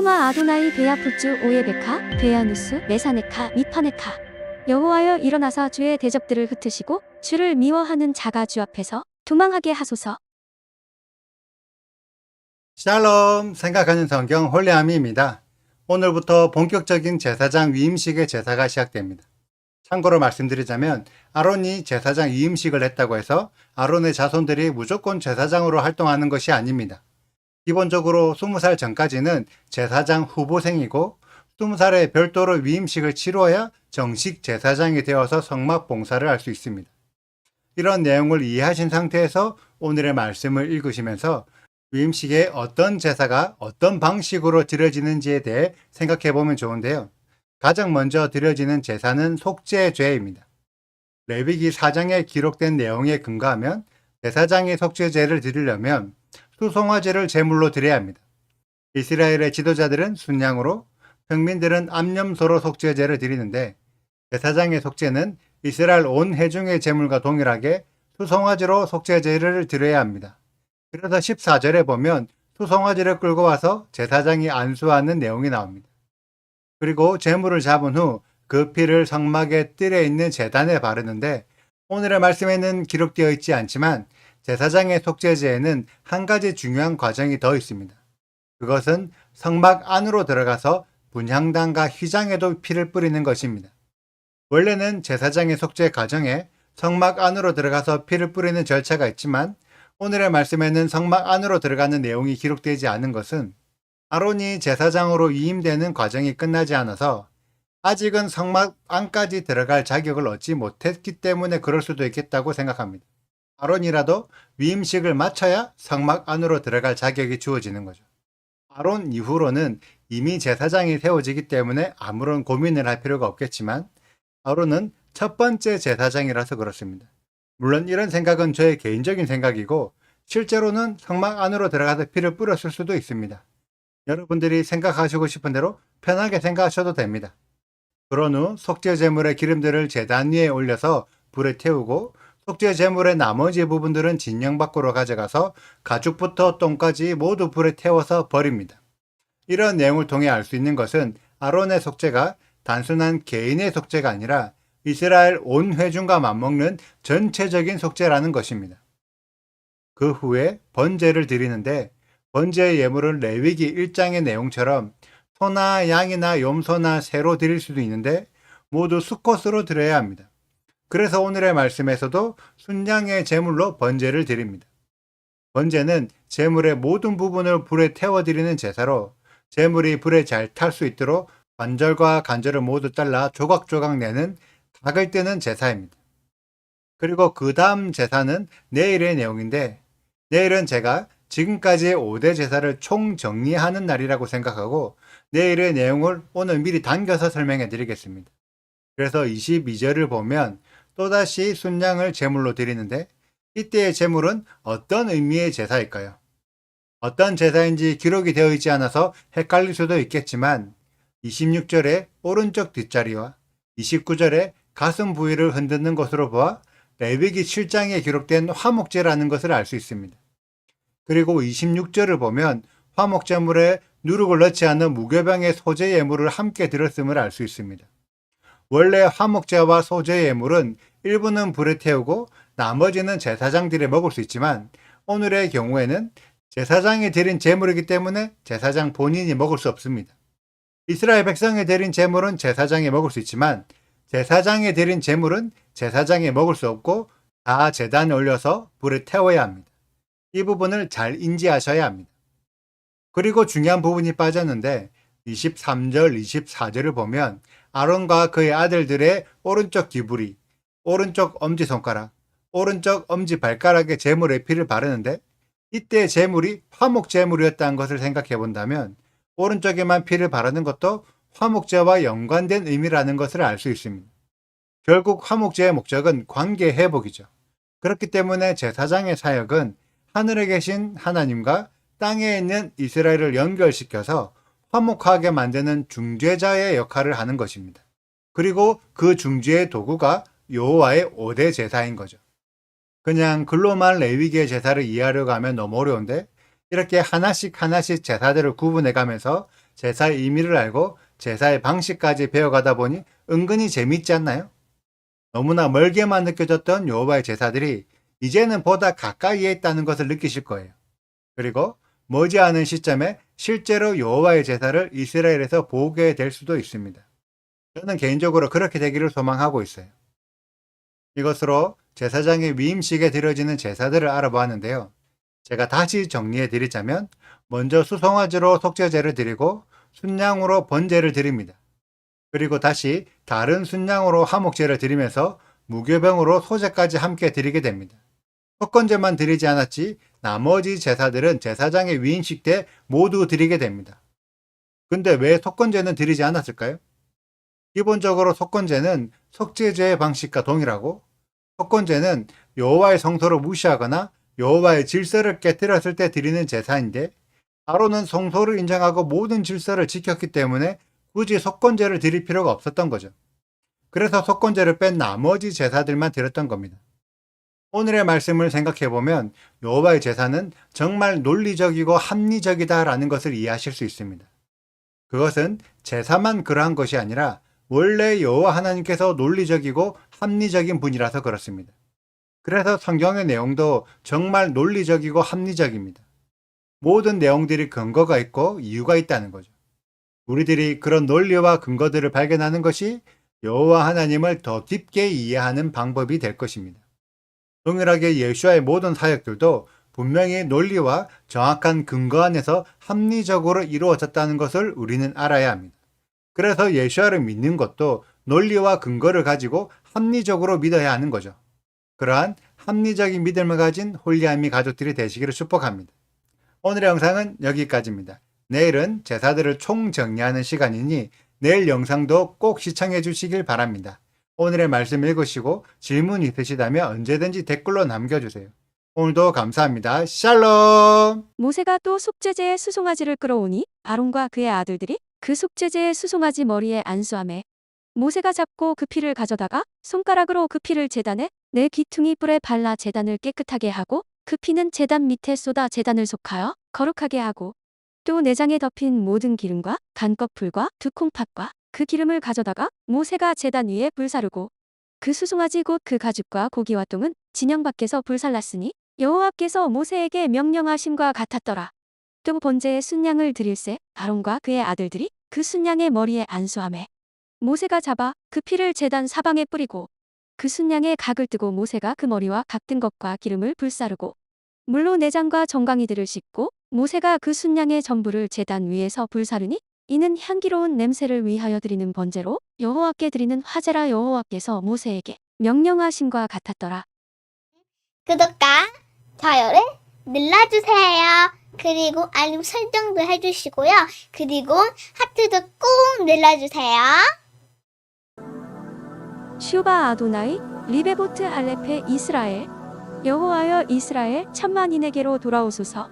슈마 아도나이 베야푸츠 오예베카 베야누스 메사네카 미파네카. 여호와여 일어나사 주의 대적들을 흩으시고 주를 미워하는 자가 주 앞에서 도망하게 하소서. 샬롬, 생각하는 성경 홀레아미입니다. 오늘부터 본격적인 제사장 위임식의 제사가 시작됩니다. 참고로 말씀드리자면 아론이 제사장 위임식을 했다고 해서 아론의 자손들이 무조건 제사장으로 활동하는 것이 아닙니다. 기본적으로 20살 전까지는 제사장 후보생이고 20살에 별도로 위임식을 치루어야 정식 제사장이 되어서 성막 봉사를 할 수 있습니다. 이런 내용을 이해하신 상태에서 오늘의 말씀을 읽으시면서 위임식에 어떤 제사가 어떤 방식으로 드려지는지에 대해 생각해 보면 좋은데요. 가장 먼저 드려지는 제사는 속죄죄입니다. 레위기 4장에 기록된 내용에 근거하면 제사장이 속죄죄를 드리려면 수송화제를 제물로 드려야 합니다. 이스라엘의 지도자들은 순양으로, 평민들은 암염소로 속죄죄를 드리는데 제사장의 속죄는 이스라엘 온 회중의 제물과 동일하게 수송화제로 속죄죄를 드려야 합니다. 그래서 14절에 보면 수송화제를 끌고 와서 제사장이 안수하는 내용이 나옵니다. 그리고 제물을 잡은 후 그 피를 성막의 뜰에 있는 제단에 바르는데 오늘의 말씀에는 기록되어 있지 않지만 제사장의 속죄제에는 한 가지 중요한 과정이 더 있습니다. 그것은 성막 안으로 들어가서 분향단과 휘장에도 피를 뿌리는 것입니다. 원래는 제사장의 속죄 과정에 성막 안으로 들어가서 피를 뿌리는 절차가 있지만 오늘의 말씀에는 성막 안으로 들어가는 내용이 기록되지 않은 것은 아론이 제사장으로 위임되는 과정이 끝나지 않아서 아직은 성막 안까지 들어갈 자격을 얻지 못했기 때문에 그럴 수도 있겠다고 생각합니다. 아론이라도 위임식을 마쳐야 성막 안으로 들어갈 자격이 주어지는 거죠. 아론 이후로는 이미 제사장이 세워지기 때문에 아무런 고민을 할 필요가 없겠지만 아론은 첫 번째 제사장이라서 그렇습니다. 물론 이런 생각은 저의 개인적인 생각이고 실제로는 성막 안으로 들어가서 피를 뿌렸을 수도 있습니다. 여러분들이 생각하시고 싶은 대로 편하게 생각하셔도 됩니다. 그런 후 속죄 제물의 기름들을 제단 위에 올려서 불에 태우고 속죄 제물의 나머지 부분들은 진영 밖으로 가져가서 가죽부터 똥까지 모두 불에 태워서 버립니다. 이런 내용을 통해 알 수 있는 것은 아론의 속죄가 단순한 개인의 속죄가 아니라 이스라엘 온 회중과 맞먹는 전체적인 속죄라는 것입니다. 그 후에 번제를 드리는데 번제의 예물은 레위기 1장의 내용처럼 소나 양이나 염소나 새로 드릴 수도 있는데 모두 수컷으로 드려야 합니다. 그래서 오늘의 말씀에서도 순양의 제물로 번제를 드립니다. 번제는 제물의 모든 부분을 불에 태워드리는 제사로 제물이 불에 잘 탈 수 있도록 관절과 간절을 모두 잘라 조각조각 내는 닭을 떼는 제사입니다. 그리고 그 다음 제사는 내일의 내용인데 내일은 제가 지금까지의 5대 제사를 총정리하는 날이라고 생각하고 내일의 내용을 오늘 미리 당겨서 설명해 드리겠습니다. 그래서 22절을 보면 또다시 순양을 제물로 드리는데 이때의 제물은 어떤 의미의 제사일까요? 어떤 제사인지 기록이 되어 있지 않아서 헷갈릴 수도 있겠지만 26절의 오른쪽 뒷자리와 29절의 가슴 부위를 흔드는 것으로 보아 레위기 7장에 기록된 화목제라는 것을 알 수 있습니다. 그리고 26절을 보면 화목제물에 누룩을 넣지 않은 무교병의 소제 예물을 함께 드렸음을 알 수 있습니다. 원래 화목제와 소제 예물은 일부는 불에 태우고 나머지는 제사장들이 먹을 수 있지만 오늘의 경우에는 제사장이 드린 제물이기 때문에 제사장 본인이 먹을 수 없습니다. 이스라엘 백성이 드린 제물은 제사장이 먹을 수 있지만 제사장이 드린 제물은 제사장이 먹을 수 없고 다 제단에 올려서 불에 태워야 합니다. 이 부분을 잘 인지하셔야 합니다. 그리고 중요한 부분이 빠졌는데 23절, 24절을 보면 아론과 그의 아들들의 오른쪽 귀부리, 오른쪽 엄지손가락, 오른쪽 엄지발가락에 제물의 피를 바르는데 이때 제물이 화목제물이었다는 것을 생각해 본다면 오른쪽에만 피를 바르는 것도 화목제와 연관된 의미라는 것을 알 수 있습니다. 결국 화목제의 목적은 관계 회복이죠. 그렇기 때문에 제사장의 사역은 하늘에 계신 하나님과 땅에 있는 이스라엘을 연결시켜서 화목하게 만드는 중재자의 역할을 하는 것입니다. 그리고 그 중재의 도구가 여호와의 5대 제사인 거죠. 그냥 글로만 레위기의 제사를 이해하려고 하면 너무 어려운데 이렇게 하나씩 제사들을 구분해 가면서 제사의 의미를 알고 제사의 방식까지 배워가다 보니 은근히 재밌지 않나요? 너무나 멀게만 느껴졌던 여호와의 제사들이 이제는 보다 가까이에 있다는 것을 느끼실 거예요. 그리고 머지않은 시점에 실제로 여호와의 제사를 이스라엘에서 보게 될 수도 있습니다. 저는 개인적으로 그렇게 되기를 소망하고 있어요. 이것으로 제사장의 위임식에 드려지는 제사들을 알아보았는데요. 제가 다시 정리해 드리자면 먼저 수송아지로 속죄제를 드리고 순양으로 번제를 드립니다. 그리고 다시 다른 순양으로 화목제를 드리면서 무교병으로 소제까지 함께 드리게 됩니다. 속건제만 드리지 않았지 나머지 제사들은 제사장의 위임식 때 모두 드리게 됩니다. 근데 왜 속건제는 드리지 않았을까요? 기본적으로 속건제는 속죄제의 방식과 동일하고 속건제는 여호와의 성소를 무시하거나 여호와의 질서를 깨뜨렸을 때 드리는 제사인데 아론은 성소를 인정하고 모든 질서를 지켰기 때문에 굳이 속건제를 드릴 필요가 없었던 거죠. 그래서 속건제를 뺀 나머지 제사들만 드렸던 겁니다. 오늘의 말씀을 생각해보면 여호와의 제사는 정말 논리적이고 합리적이다라는 것을 이해하실 수 있습니다. 그것은 제사만 그러한 것이 아니라 원래 여호와 하나님께서 논리적이고 합리적인 분이라서 그렇습니다. 그래서 성경의 내용도 정말 논리적이고 합리적입니다. 모든 내용들이 근거가 있고 이유가 있다는 거죠. 우리들이 그런 논리와 근거들을 발견하는 것이 여호와 하나님을 더 깊게 이해하는 방법이 될 것입니다. 동일하게 예수와의 모든 사역들도 분명히 논리와 정확한 근거 안에서 합리적으로 이루어졌다는 것을 우리는 알아야 합니다. 그래서 예수와를 믿는 것도 논리와 근거를 가지고 합리적으로 믿어야 하는 거죠. 그러한 합리적인 믿음을 가진 홀리아미 가족들이 되시기를 축복합니다. 오늘의 영상은 여기까지입니다. 내일은 제사들을 총정리하는 시간이니 내일 영상도 꼭 시청해 주시길 바랍니다. 오늘의 말씀 읽으시고 질문 있으시다면 언제든지 댓글로 남겨주세요. 오늘도 감사합니다. 샬롬! 모세가 또 속죄제의 수송아지를 끌어오니 아론과 그의 아들들이 그 속죄제의 수송아지 머리에 안수하매 모세가 잡고 그 피를 가져다가 손가락으로 그 피를 제단에 네 귀퉁이 뿔에 발라 제단을 깨끗하게 하고 그 피는 제단 밑에 쏟아 제단을 속하여 거룩하게 하고 또 내장에 덮인 모든 기름과 간껍풀과 두 콩팥과 그 기름을 가져다가 모세가 제단 위에 불사르고 그 수송아지 곧 그 가죽과 고기와 똥은 진영 밖에서 불살랐으니 여호와께서 모세에게 명령하심과 같았더라. 또 번제의 순양을 드릴새 아론과 그의 아들들이 그 순양의 머리에 안수하매 모세가 잡아 그 피를 제단 사방에 뿌리고 그 순양의 각을 뜨고 모세가 그 머리와 각 든 것과 기름을 불사르고 물로 내장과 정강이들을 씻고 모세가 그 순양의 전부를 제단 위에서 불사르니 이는 향기로운 냄새를 위하여 드리는 번제로 여호와께 드리는 화제라 여호와께서 모세에게 명령하심과 같았더라. 구독과 좋아요를 눌러주세요. 그리고 알림 설정도 해주시고요. 그리고 하트도 꼭 눌러주세요. 슈바 아도나이 리베보트 알레페 이스라엘 여호와여 이스라엘 천만인에게로 돌아오소서.